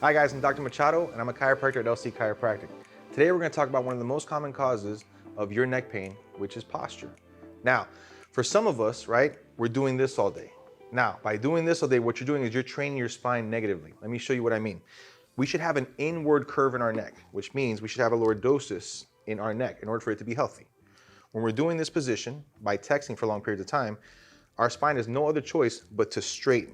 Hi guys, I'm Dr. Machado and I'm a chiropractor at LC Chiropractic. Today we're going to talk about one of the most common causes of your neck pain, which is posture. Now, for some of us, right, we're doing this all day. Now, by doing this all day, what you're doing is you're training your spine negatively. Let me show you what I mean. We should have an inward curve in our neck, which means we should have a lordosis in our neck in order for it to be healthy. When we're doing this position, by texting for long periods of time, our spine has no other choice but to straighten.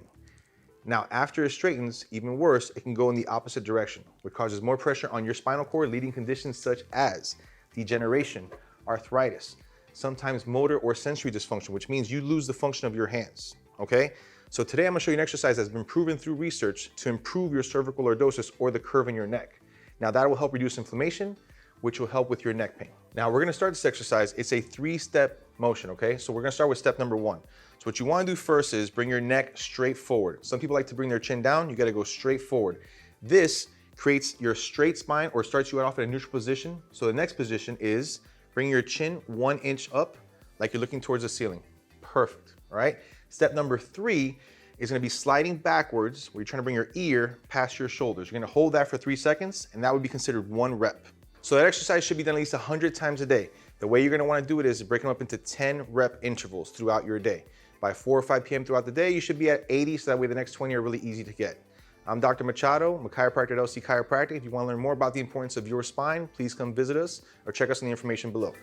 Now, after it straightens, even worse, it can go in the opposite direction, which causes more pressure on your spinal cord, leading conditions such as degeneration, arthritis, sometimes motor or sensory dysfunction, which means you lose the function of your hands, okay? So today I'm gonna show you an exercise that's been proven through research to improve your cervical lordosis or the curve in your neck. Now that will help reduce inflammation, which will help with your neck pain. Now we're gonna start this exercise. It's a 3-step motion, okay? So we're gonna start with step number 1. So what you wanna do first is bring your neck straight forward. Some people like to bring their chin down. You gotta go straight forward. This creates your straight spine or starts you off in a neutral position. So the next position is bring your chin 1 inch up like you're looking towards the ceiling. Perfect, all right? Step number 3 is gonna be sliding backwards where you're trying to bring your ear past your shoulders. You're gonna hold that for 3 seconds and that would be considered 1 rep. So that exercise should be done at least 100 times a day. The way you're gonna wanna do it is break them up into 10 rep intervals throughout your day. By 4 or 5 p.m. throughout the day, you should be at 80, so that way the next 20 are really easy to get. I'm Dr. Machado, I'm a chiropractor at LC Chiropractic. If you wanna learn more about the importance of your spine, please come visit us or check us on the information below.